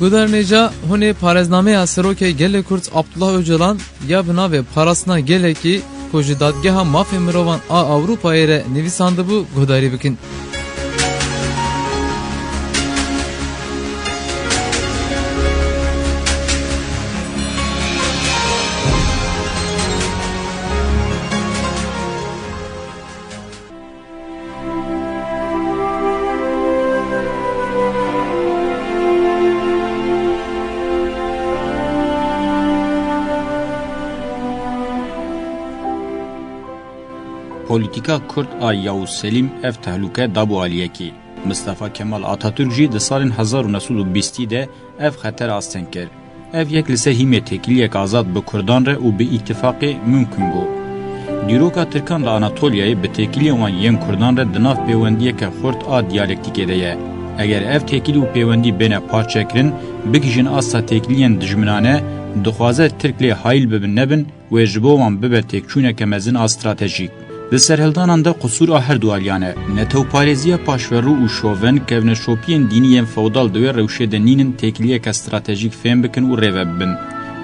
Guderneca hune parezname seroke gele Kurt Abdullah Öcalan ya bina ve parasına gele ki koji dadgeha mafya mirovan a Avrupa'ya re nivisandı bu gudari bikin. Politika Kurd a Yavuz Selim ev tehluke dabu aliyeki. Mustafa Kemal Atatürk jî di salên 1920 de ev xeter asten kir. Ev yek li ser hîmê tekiliyek azad bi Kurdan re û bi îtifaqê mümkün bû. Dîroka Tirkan li Anatoliayê bi tekiliyê wan yên Kurdan re di nav pêwendiyeke xurt a diyalektikê de ye. Eger ev tekilî û pêwendî bêne parçekirin, bikijin asta tekiliyên dijminane, dixwaze Tirk lê hayîl bibin nebin wê ji bo wan bibe têkçûneke mezin a stratejîk. Di serhildanan de qusura her du aliyane. Netewpareziya paşverû û şoven kevneşopiyên dîniyên feodal di wê rewşê de nînin têkiliyeke stratejîk fêm bikin û rêve bibin.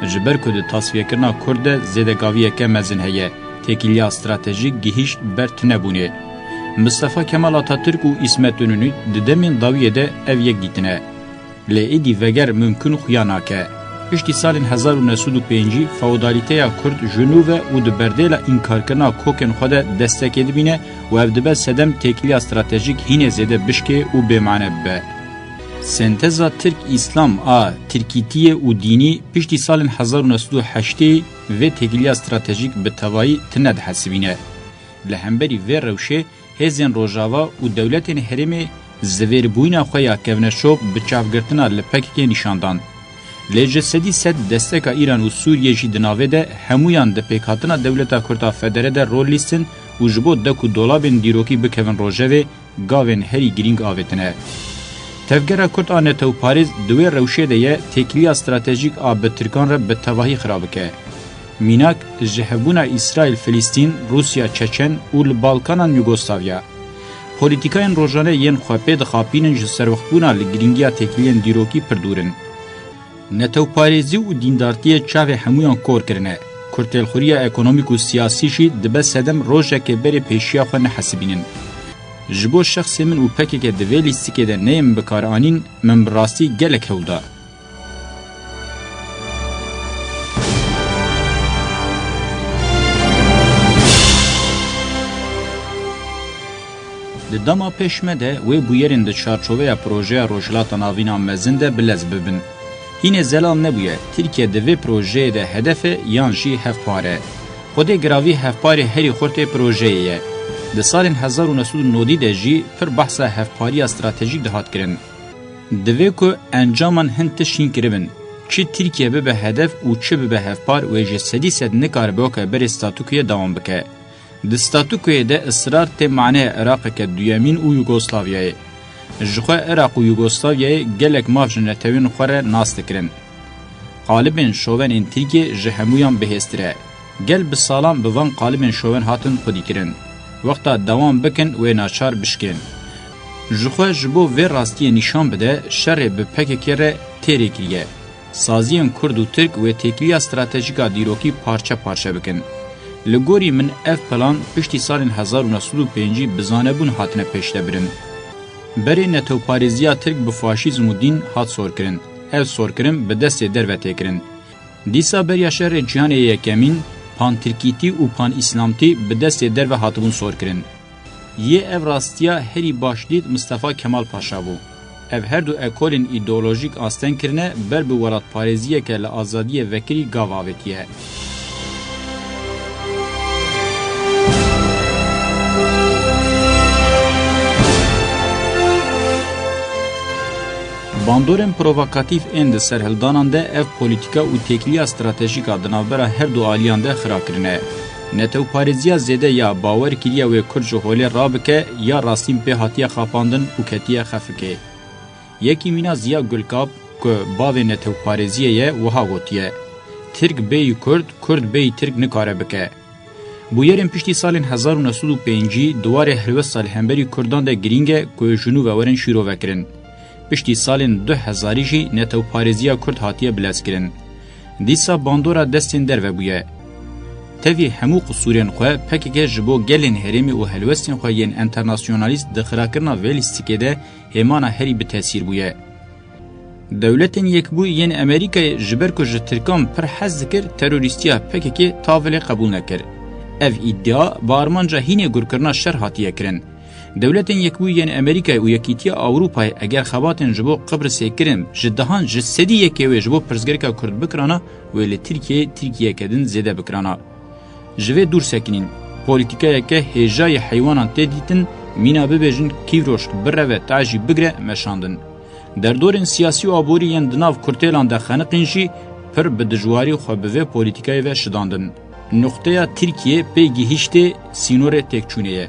Ji ber ku di tasfiyekirina Kurd de zêdegaviyeke mezin heye. Têkiliya stratejîk gihîşt ber tunebûnê. Mustafa Kemal Atatürk û İsmet İnönü di demên dawiyê de ev yek dîtine. Lê êdî veger mümkün xuya nake. Piştî salên 1905 feodalîteya Kurd ji nû ve û di berdêla înkarkirina kokên xwe de destekê dibîne û ev dibe sedem têkiliya stratejîk hînê zêde bişkê û bêmane bibe. Senteza Tirk-İslam a Tirkîtiyê û dînî piştî salên 1908 vê têkiliya stratejîk bi tevahî tune dihesibîne. Li hemberî vê rewşê hêzên Rojava û dewletên herêmê zivêrbûyîna xwe ya kevneşop bi çavgirtina li PKK nîşandan. Lêje sedî sed desteka İran û Sûriye jî di navê de hemûyan di pêkhatina dewleta Kurd a federe de rol lîstin û ji bo dek û dolabên dîrokî bikevin rojevê gavên herî girîng avêtine. Tevgera Kurd a netewparêz di wê rewşê de ye têkiliya stratejîk a bi Tirkan re bi tevahî xira bike. Mînak ji hebûna İsraîl, Filîstîn, Rusya, Çeçen û li Balkanan Yugoslavya. Polîtîkayên rojane yên xwe pê dixapînin ji serwextbûna li girîngiya têkiliyên dîrokî pir dûr in. Netewparêzî û dîndartiyê çavê hemûyan kor kirine. Kurtêlxuriya ekonomîk û siyasî jî dibe sedem rojekê berê pêşiya xwe nehesibînin. Ji bo şexsê min û PKK di vê lîstikê de neyên bikaranîn, min bi rastî gelek hewda. Di dema pêşme de wê bûyerên di çarçoveya projeya Rojhilata Navîna mezin de bilez bibin. Hine zelal nebûye, Tirkiye di vê projeyê de hedefe yan jî hevpare. Xwedê giravî hevparê herî xurtê projeyê ye. Di salên 1990 de jî pir behsa hevpariya stratejîk dihat kirin. Divê ku encaman hin tişîn kiribin. Çi Tirkiye bibe hedef û çi bibe hevpar wê ji sedî sed nikaribe weke berê statûkuyê dewam bike. Di statûkuyê de israr tê maneya Iraqeke duyemîn û Yugoslavyayê. Ji xwe Iraq û Yugoslavyayê gelek mav ji netewên xwe re nas dikirin. Qalibên şovenên Tirkiye ji hemûyan bihêstir. Gel bi salan bi van qalibên şoven hatin xwedî kirin. Wexta dewam bikin wê naçar bişkin. Ji xwe ji bo vê rastiyê nîşan bide şerê bi PKK re têrê kiriye. Saziyên Kurd û Tirk wê têkiliya stratejîka dîrokî parça parça bikin. Li gorî min ev plan piştî salên 1905 bi zanebûn hatine pêştebirin. Berê netewparêziya Tirk bi faşîzm û dîn hat sorkirin. Ev sorkirin bi destê derve têkirin. Dîsa beriya şerê cihanê yekemîn, pan-Tirkîtî û pan-İslamtî bi destê derve hatibûn sorkirin. Yê ev rastiya herî başlîd Mustafa Kemal Paşa bû. Ev her du ekolên îdeolojîk asten kirine ber bi welatparêziyeke li azadiyê vekirî gav avêtiye. Bandorên provokatîv ên di serhildanan de ev polîtika û têkiliya stratejîka di navbera her du aliyan de xira kirine. Netewparêziya zêde ya bawer kiriya wê Kurd ji holê rabike ya rastîn pê hatiye xapandin û ketiye xefikê. Yekî mîna Ziya Gulkap ku bavê netewparêziyê ye wiha gotiye. Tirk bêyî Kurd, Kurd bêyî Tirk nikare bike. Bûyerên piştî salên 1905 duwarê helwest salhemberî Kurdan de girîng e ku ji nû ve werin şîrove kirin. پشتی سالین 2000 جی نتو پارێزیya کورد هاتیه بلezkirin. دیسا باندورا destên derve bûye. Tevî hemû qusûrên xwe PKK ji bo gelên herêmî û helwestên xwe yên internasyonalîst di xirakirina vê lîstikê de hêmana herî bi tesîr bûye. Dewletên Yekbûyî yên Amerîkayê ji ber ku ji Tirkan pir hez dikir, terorîstiya PKK tavilê qebûl nekir. Ev îddia bi armanca hînê gurkirina şer hatiye kirin. Dewletên Yekbûyî yên Amerîkayê û Yekîtiya Ewropayê eger xebatên ji bo Qibrîsê kirin, ji dihan ji sedî yekê wê ji bo pirsgirêka Kurd bikirana wê li Tirkiyeyê din zêde bikirana. Ji vê dûr sekinîn, polîtîkayeke hêjayê heywanan tê dîtin, mîna bibêjin Kîvroş bireve tacî bigire meşandin. Derdorên siyasî û aborî yên di nav kurtêlan de xeniqîn jî pir bi dijwarî xwe bi vê polîtîkayê ve şidandin. Noxteya Tirkiye pê gihîştê sînorê têkçûnê ye.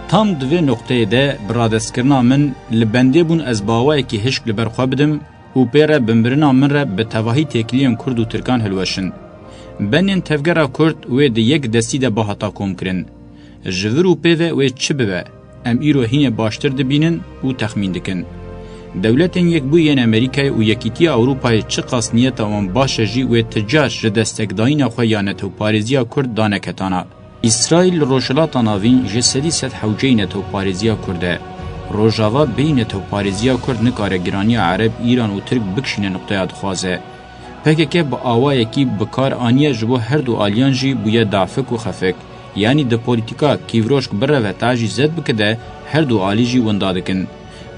Tam divê noqteyê de biradestkirina min li bendê bûn ez bawayekî hişk li ber xwe bidim û pêre binbirina min re bi tevahî têkiliyên Kurd û Tirkan hilweşin. Benên tevgera Kurd wê di yek destî de bahata kom kirin. Ji vir û pêve wê çi bibe? Em îro hînê baştir dibînin û texmîn dikin. Dewletên Yekbûyî yên Amerîkayê û Yekîtiya Ewropayê çi qas niyeta wan baş e jî wê tica ji destekdayîna xwe ya netewparêziya Kurd daneketana. İsrail rojhilata navîn ji sedî sed hewceyî netewparêziya Kurd e. Rojava bêyî netewparêziya Kurd nikare giraniya Ereb, İran û Tirk bikişîne noqteya dixwaze. PKK bi awayekî bikar aniye ji bo her du aliyan jî bûye dafik û xefik. Yani di polîtîka Kîvroşk bireve tacî zed bike de her du alî jî winda dikin.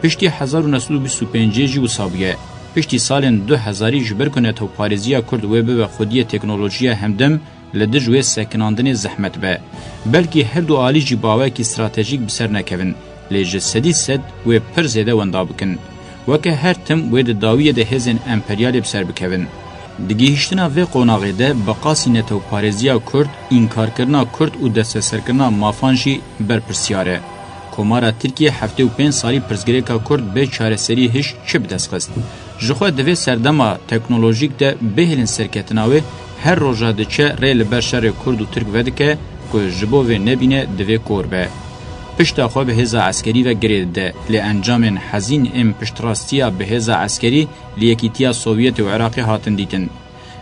Piştî 1925 jî wisa bûye. Piştî salên 2000 ji ber ku netewparêziya Kurd wê bibe xwediyê teknolojiya hemdem li dij wê sekinandinê zehmet be. Belkî her du alî jî bawekî stratejîk bi ser nekevin. Lê ji sedî sed wê pir zêde wenda bikin. Weke her tim wê di dawiyê de hêzên emperyalê bi ser bikevin. Di gihîştina vê qonaxê de beqasî netewparêziya Kurd, înkarkirina Kurd û desteserkirina mafan jî berpirsiyar e. Komara Tirkiye heftê û pênc salî pirsgirêka Kurd bê çareserî hiş çi bidestxist. Ji xwe divê serdema teknolojîk de bêhêlin serketina wê her roja diçe rê li ber şerê Kurd û Tirk vedike ku ji bo vê nebîne divê kor be. Pişta xwe bi hêza eskerî ve girê dide, lê encamên hezîn êm piştrastiya bi hêza eskerî li Yekîtiya Sovyetê û Iraqê hatin dîtin.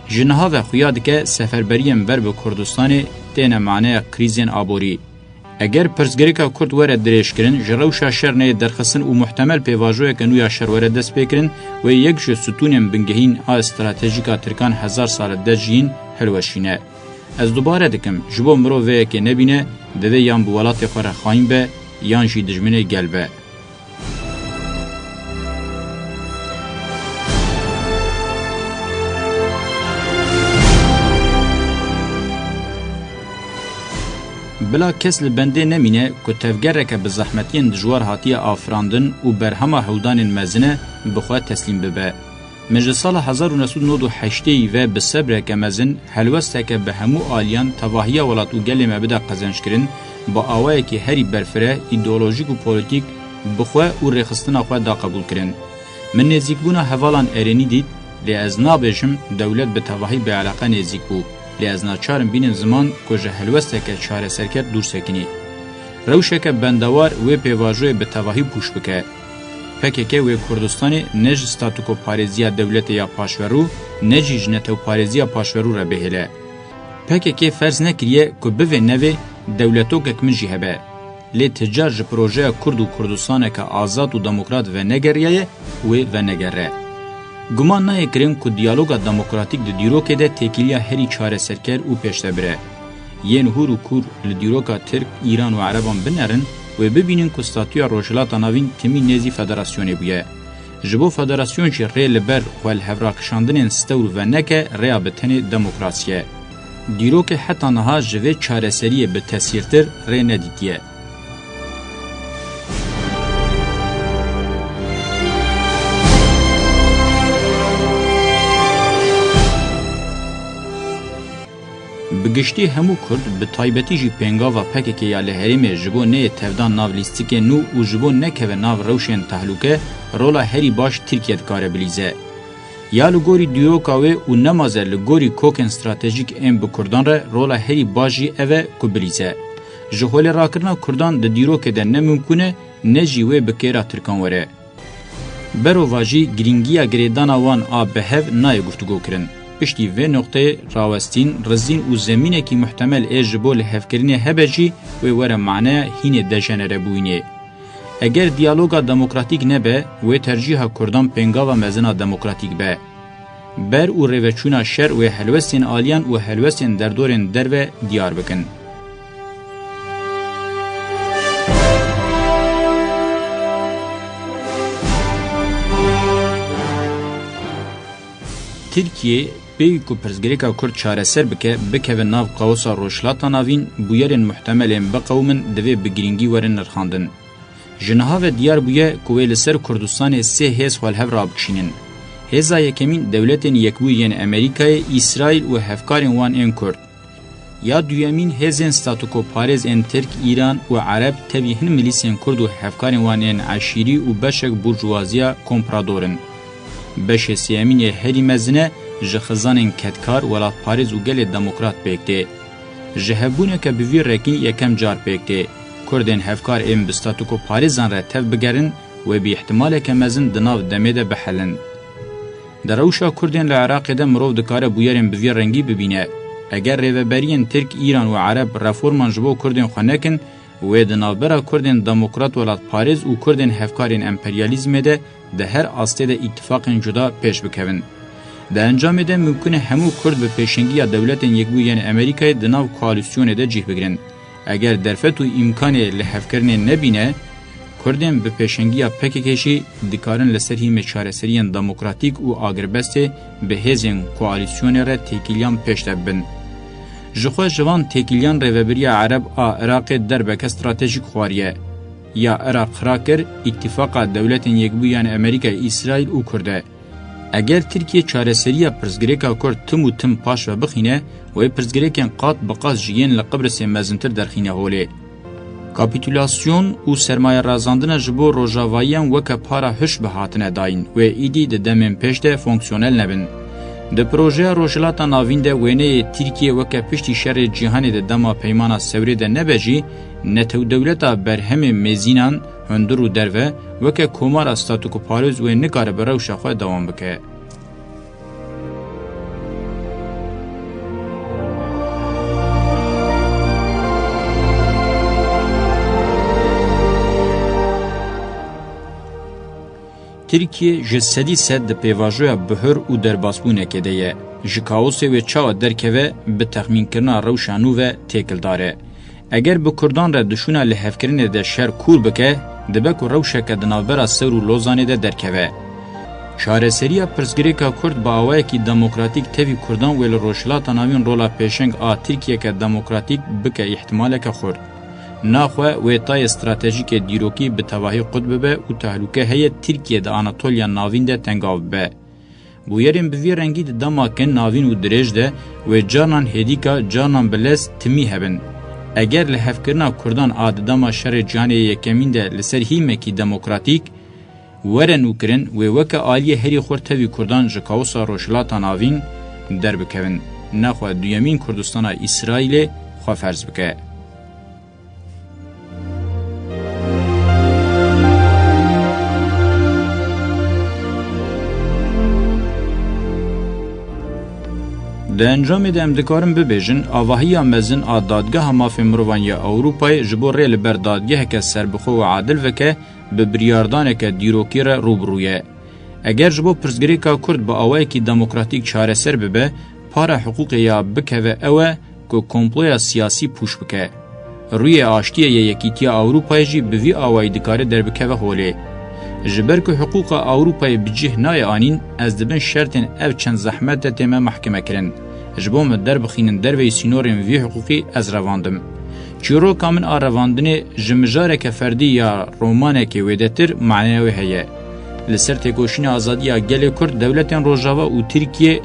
Ji niha ve xuya dike seferberiyên ber bi Kurdistanê têne maneya krîzên aborî. Eger pirsgirêka Kurd were dirêjkirin, ji rewşa şer neyê derxistin û muhtemel pêvajoyeke nû ya şer were dest pêkirin wê yek ji stûnên bingehîn a stratejîka Tirkan hezar sal de jîn hilweşîne. Ez dubare dikim, ji bo mirov vêyekê nebîne, divê yan bi welatê xwe re xayîn be, yan jî dijminê gel be. Bila kes li bendê nemîne ku tevgereke bi zehmetiyên dijwar hatiye afirandin û berhema hewdanên mezine bi xwe teslîm bibe. Min ji sala 1998 ve bi sebreke mezin helwesteke bi hemû aliyan tevahiya welat û gelê me bide qezençkirin, bi awayekî herî berfire, îdeolojîk û polîtîk bi xwe û rêxistina xwe da qebûl kirin. Min nêzîkbûna hevalan erênî dît, lê ez nabêjim dewlet bi tevahî bêeleqe nêzik bû. Lê ez naçarim bînim ziman ku ji helwesteke çareserker dûr sekinî. Rewşeke bendewar wê pêvajoyê bi tevahî pûş bike. PKK wê Kurdistanê ne ji statûko parêziya dewletê ya paşverû, ne jî ji netewparêziya paşverû re bihêle. PKK ferz nekiriye ku bivê nevê dewletokek min jî hebe. Lê tica ji projeya Kurd û Kurdistaneke azad û demokrat ve negeriye wê ve negere. Guman nayê kirin ku diyaloga demokratîk di dîrokê de têkiliya herî çareserker û pêştevire. Yên hûr û kûr li dîroka Tirk, İran û Ereban binerin wê bibînin ku statûya rojhilata navîn timî nêzî federasyonê bûye. Ji bo federasyon jî rê li ber xwe li hevrakişandinên stewr ve neke rêya bi tenê demokrasiye. Dîrokê heta niha ji vê çareseriyê bi tesîrtir rê nedîtiye. Bigiştî hemû Kurd bi taybetî jî pêngava PKK ya li herêmê ji bo neyê tevdan nav lîstikê nû û ji bo nekeve nav rewşên tehlûke rola herî baş Tirkiye dikare bilîze. یا لگوری دیروکاوی و نمازه لگوری کوکن استراتژیک ام به کردان را رولا هری باجی اوه کبلیزه. جهول راکرنا کردان د دیروک ده نممکنه نجیوه بکیرا ترکان وره. برو واجی گرینگیا گریدانا وان آب بهو نای گفتگو کرن. پشتی و نقطه راوستین رزین و زمینه کی محتمل ایجبو لحفکرینه هبجی و وره معنی هینه دجنره بوینه. اگر دیالوگا دموکراتیک نبه و ترجیح کردان پنگاوا مزنا دموکراتیک به. بر او روچونا شر و حلوستین آلیان و حلوستین دردورن درو دیار بکن. Türkiye Beyük ku Pirzgirêka Kurd çareser bike ve nav qawsa roşlata navîn bûyerên muhtemelên biqewmin divê bi girîngî werin nirxandin. Ji niha ve diyar bûye ku wê li ser Kurdistanê sê hêz xwelhev rabikişînin. Hêza yekemîn dewletên Yekbûyên Amerîkayê, İsraîl û hevkarên wan ên Kurd. Ya duyemîn hêzên statuko parêz ên Tirk, İran û Ereb tevî hin milîsên Kurd û hevkarên wan ên eşîrî û beşek burjuwaziya kompradorin. Beşê sêyemînê herî mezine ji xizanên ketkar welat parêz û gelê demokrat pêktê. Ji hevbûneke bi vî rekîn yekem car pêktê. Kurdên hevkar ên bi statuko parêzan re tev bigerin ve bi ihtimaleke mezin di nav demê de bihelin. Di rewşa Kurdên li Iraqê de mirov dikare bûyerên bi vî rengî bibîne. Eger rêveberiyên Tirk, İran û Ereb reforman ji bo Kurdên xwe nekin, wê di navbera Kurdên demokrat welat parêz û Kurdên hevkarên emperyalîzmê de di her astê de îttifaqên cuda pêş bikevin. Di encamê de mümkün e hemû Kurd bi pêşengiya dewletên Yekbûyên Amerîkayê di nav koalîsyonê de cih bigirin. Eger derfet û îmkanê li hevkirinê nebîne, Kurdên bi pêşengiya PKK jî dikarin li ser hîmê çareseriyên demokratîk û agirbestê bi hêzên koalîsyonê re têkiliyan pêş de bibin. Ji xwe ji van têkiliyan rêveberiya Ereb a Iraqê derbeke stratejîk xwariye. Ya Iraq xira kir îttifaqa dewletên Yekbûyên Amerîkayê, İsraîl û Kurd e. Eger Tirkiye çareseriya pirzgirêka Kurd tim û tim paş ve bixîne, wê pirzgirêkên qat bi qas ji yên li Qibrîsê mezintir derxîne holê. Kapitülasyon û sermaye razandina ji bo rojavayiyan weke para hiş bi hatine dayîn wê îdî di demên pêş de fonksiyonel nebin. Di projeya rojhilata navîn de wêneyê Tirkiye weke piştî şerê cîhanê de dema peymana Sewrê de nebe jî, netewdewleta berhemê mêzînan hundir û derve weke komara statuko parêz wê nikare bi rewşa xwe dewam bike. Türkiye ji sedî sed di pêvajoya bihur û derbasbûnekê de ye. Ji kaosê wê çawa derkeve bi texmînkirina rewşa nû ve têkildar e. Eger bi Kurdan re dişûna li hevkirinê de şer kûr bike, dibe ku rewşeke di navbera Sewr û Lozanê de derkeve. Çareseriya pirzgirêka Kurd bi awayekî demokratîk tevî Kurdan wê li rojhilata navîn rola pêşeng a Tirkiyeke demokratîk bike ihtimaleke xurt. Naxwe wê tayê stratejîkê dîrokî bi tevahî qut bibe û tehlûke heye Tirkiye di Anatolya navîn de tengav bibe. Bûyerên bi vî rengî di demakin navîn û dirêj de wê canan hêdîka canan bilez timî hebin. Eger li hevkirina Kurdan a di dema şerê cihanê yekemîn de li ser hîmekî demokratîk were nû kirin wê weke aliyê herî xwe tevî Kurdan ji kaosa rojhilata navîn derbikevin. Naxwe duyemîn Kurdistana İsraîlê xwe ferz bike. Di encamê de em dikarin bibêjin avahiya mezin a dadgeha mafê mirovan ya Ewropayê ji bo rê li ber dadgeheke serbixwe û adil veke bi biryardaneke dîrokî re rûbirû ye. Eger ji bo pirzgirêka Kurd bi awayekî demokratîk çareser bibe, para hiqûqê ya bikeve ew e ku komploya siyasî pûş bike. Rûyê aştiyê yekîtiya Ewropayê jî bi vî awayî dikare derbikeve holê. Ji ber ku hiqûqa Ewropayê bi cih nayê anîn, ez dibin şertên ev çend zehmet de tême mehkeme kirin. Ji bo me derbixînin derveyî sînorên vî hiqûqî ez revandim. Çîroka min a revandinê ji mijareke ferdî ya romanekê wê de tir maneya wê heye. Li ser têkoşîna azadiya gelê Kurd, dewletên Rojava û Tirkiye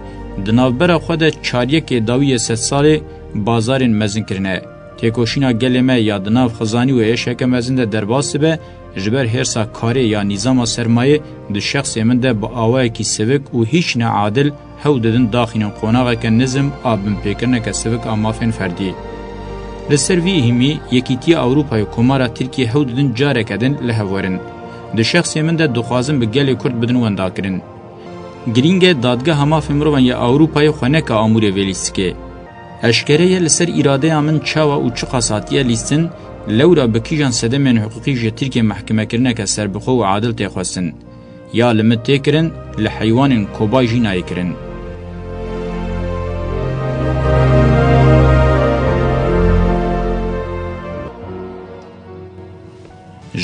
di navbera xwe de çaryekê dawiyê sed salê bazarên mezin kirine. تکوشینا گلمه یا دناف خزانی و ایشک مزین ده درباس به جبر هرسا کاری یا نظام سرمایه ده شخص من ده با آوه کی سوک و هیچ نه عادل هو ددن داخل قوناغه که نظم آبن پیکرنه که سوک آمافین فردی. لسر وی همی یکیتی اوروپای کمارا ترکیه هو ددن جاره کدن لهورن. ده شخص من ده دخوازن به گل کرد بدن وندا کرن. گرینگ دادگاه مافین مروان یا اوروپای خونه که آموره ولیسکه. اشکره لسر اراده امن چاوا و چه قصاتیه لیستن لورا بکیجان سدمن حقوقی جه ترکیه محکمه کرنه که سربخو و عادل تخواستن یا لمت تکرن لحیوان کوبای جینای کرن.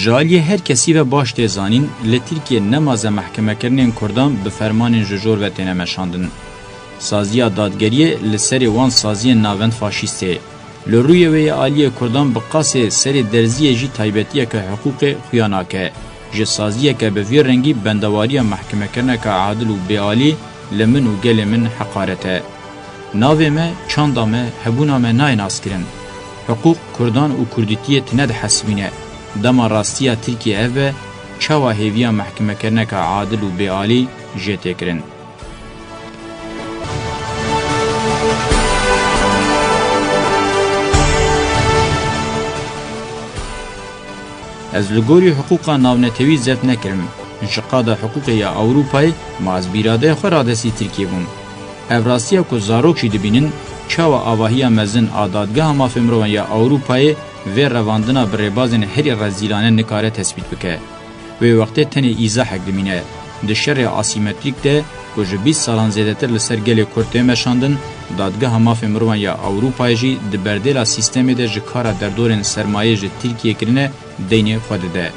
جالی هر کسی و باش تزانین لترکیه نماز محکمه کرنین کردان به فرمان ججور و تنمشاندن. سازیا دادگریه لسر وان سازی ناوند فاشیسته. لروی وی آلیه کردان بقاسه سر درزیه جی تایبتیه که حقوق خیاناکه. جه سازیه که به وی رنگی بندواری محکمه کرنه که عادل و بیالی لمن و گل من حقارته. ناوه ما چاندا ما حبونا ما نای ناس کرن. حقوق کردان و کردیتیه تند حسبینه. دما راستیه ترکیه اوه چاوا هیویا محکمه کرنه که عادل و بیالی جه کرن. از لگوری حقوقا ناونتوی زرد نکرم. انشقاد حقوق یا اوروپای ما از بیراده خورادسی ترکیه بون. افراسیه که زاروکشی دبینن چاوا آواهی مزن آدادگاه مافمروان یا اوروپای و رواندنا بربازن هری رزیلانه نکاره تثبیت بکه. و وقت تنی ایزا حق دمینه. ده شر آسیمتریک ده که جو 20 سالان زیده تر لسر گل کرده مشاندن دادگاه مافمروان یا اوروپای جی ده بردیلا سیستمی ده جکارا در دورن سرمایه جی ترکیه کرنه دینه خود ده.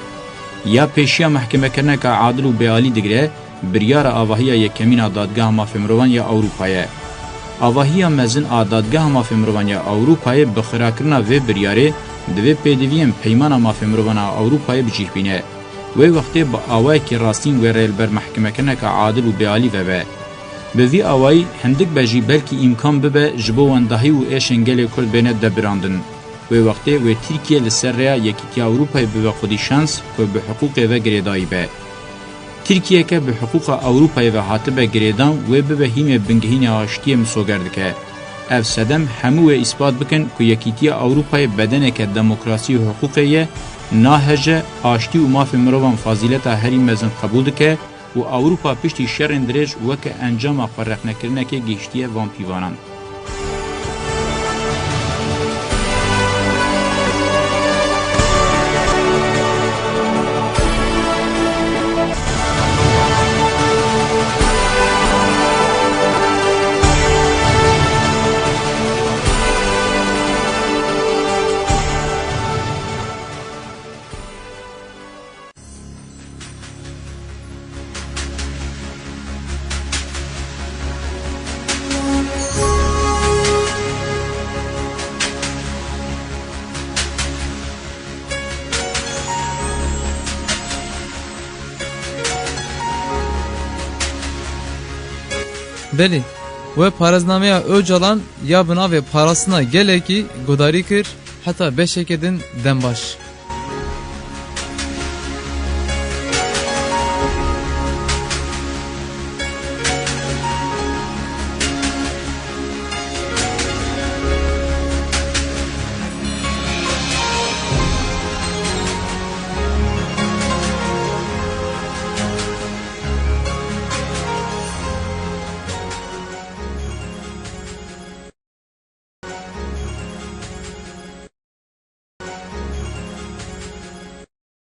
یا پیشیا محکمه کرنه که عادل و بیالی دگره بریار آواهی یکمین دادگاه مافمروان یا اوروپایه. آواهی مزن دادگاه مافمروان یا اوروپایه بخرا کرنا و بریاره دوی پیدویم پیمان مافمروان اوروپایه بجیح بینه. و وقتی با آواهی که راستین و ریل بر محکمه کرنه که عادل و بیالی و به. به وی آواهی هندک بجی بلکی امکان ببه جبو واندهی و ایشنگل کرد بینه دبراندن. و وقتی و ترکیه لسر ریا یکیتی اوروپای به خودی شانس که به حقوق و گریدایی به. ترکیه که به حقوق اوروپای و حاطبه گریدان و به هیم بنگهین آشتی مسوگرد که. اف سدم همو اثبات بکن که یکیتی اوروپای بدنه که دموکراسی و حقوقیه ناهجه آشتی و ماف مروان فاضیلت هری مزن قبول که و اوروپا پشتی شرن درج و که انجام فرق نکرنه که گشتیه وان پیوانان. بلی و پارزنامه اوجالان یا بنا و پاراسنا گله کی گداری کر حتی بشکدن دنباش.